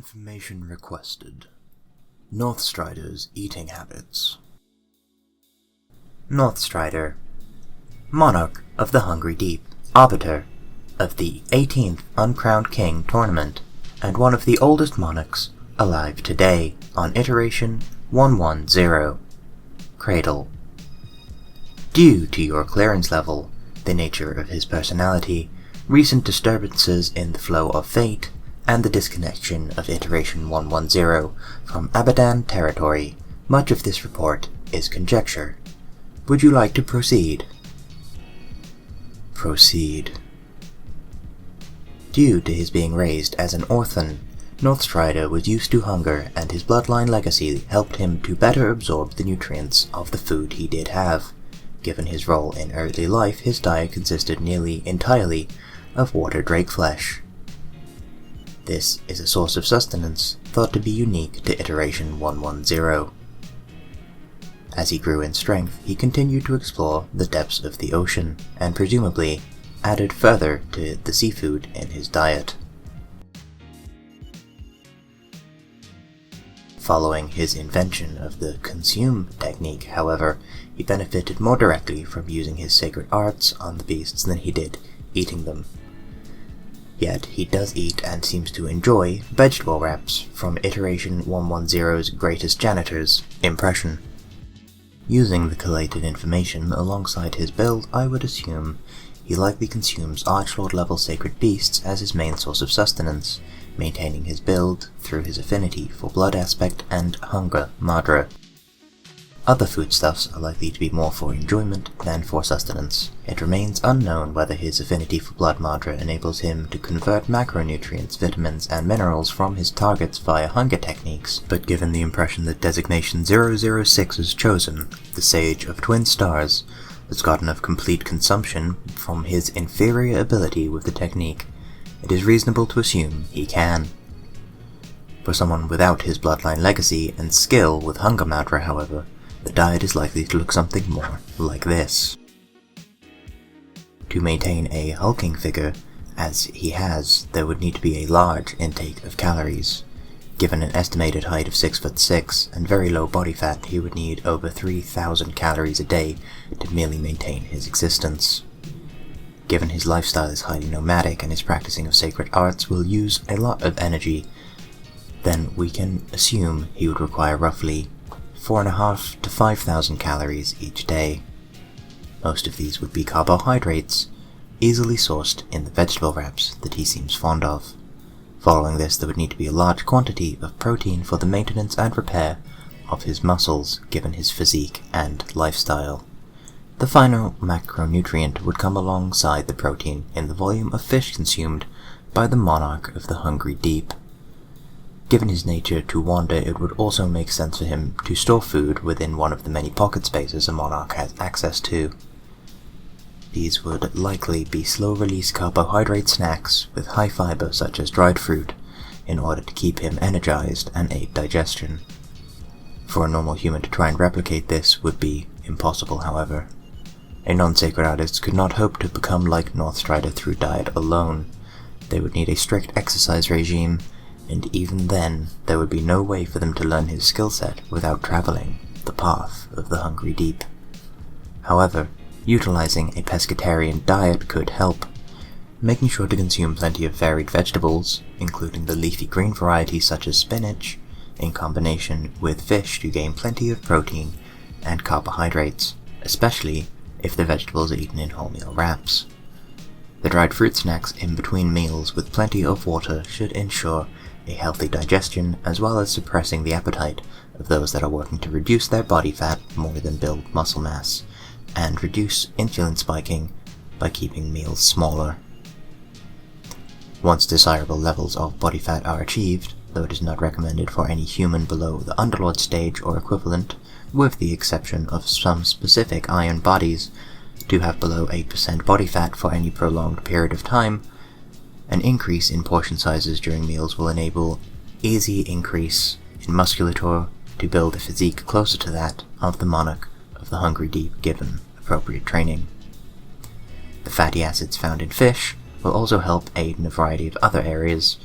Information requested. Northstrider's eating habits. Northstrider, Monarch of the Hungry Deep, Arbiter of the 18th Uncrowned King tournament, and one of the oldest monarchs alive today on iteration 110. Cradle. Due to your clearance level, the nature of his personality, recent disturbances in the flow of fate, and the disconnection of iteration 110 from Abadan territory, much of this report is conjecture. Would you like to proceed? Proceed. Due to his being raised as an orphan, Northstrider was used to hunger, and his bloodline legacy helped him to better absorb the nutrients of the food he did have. Given his role in early life, his diet consisted nearly entirely of water drake flesh. This is a source of sustenance thought to be unique to iteration 110. As he grew in strength, he continued to explore the depths of the ocean, and presumably added further to the seafood in his diet. Following his invention of the consume technique, however, he benefited more directly from using his sacred arts on the beasts than he did eating them. Yet he does eat and seems to enjoy vegetable wraps from iteration 110's greatest janitor's impression. Using the collated information alongside his build, I would assume he likely consumes Archlord level sacred beasts as his main source of sustenance, maintaining his build through his affinity for blood aspect and hunger madra. Other foodstuffs are likely to be more for enjoyment than for sustenance. It remains unknown whether his affinity for blood madra enables him to convert macronutrients, vitamins, and minerals from his targets via hunger techniques, but given the impression that designation 006 is chosen, the Sage of Twin Stars, has gotten of complete consumption from his inferior ability with the technique, it is reasonable to assume he can. For someone without his bloodline legacy and skill with hunger madra, however, the diet is likely to look something more like this. To maintain a hulking figure, as he has, there would need to be a large intake of calories. Given an estimated height of 6'6" and very low body fat, he would need over 3,000 calories a day to merely maintain his existence. Given his lifestyle is highly nomadic and his practicing of sacred arts will use a lot of energy, then we can assume he would require roughly 4,500 to 5,000 calories each day. Most of these would be carbohydrates, easily sourced in the vegetable wraps that he seems fond of. Following this, there would need to be a large quantity of protein for the maintenance and repair of his muscles, given his physique and lifestyle. The final macronutrient would come alongside the protein in the volume of fish consumed by the Monarch of the Hungry Deep. Given his nature to wander, it would also make sense for him to store food within one of the many pocket spaces a Monarch has access to. These would likely be slow-release carbohydrate snacks with high fiber such as dried fruit, in order to keep him energized and aid digestion. For a normal human to try and replicate this would be impossible, however. A non-sacred artist could not hope to become like Northstrider through diet alone. They would need a strict exercise regime, and even then, there would be no way for them to learn his skill set without traveling the path of the Hungry Deep. However, utilizing a pescatarian diet could help, making sure to consume plenty of varied vegetables, including the leafy green varieties such as spinach, in combination with fish to gain plenty of protein and carbohydrates, especially if the vegetables are eaten in wholemeal wraps. The dried fruit snacks in between meals with plenty of water should ensure a healthy digestion, as well as suppressing the appetite of those that are working to reduce their body fat more than build muscle mass, and reduce insulin spiking by keeping meals smaller. Once desirable levels of body fat are achieved, though it is not recommended for any human below the Underlord stage or equivalent, with the exception of some specific iron bodies, to have below 8% body fat for any prolonged period of time, an increase in portion sizes during meals will enable easy increase in musculature to build a physique closer to that of the Monarch of the Hungry Deep given appropriate training. The fatty acids found in fish will also help aid in a variety of other areas,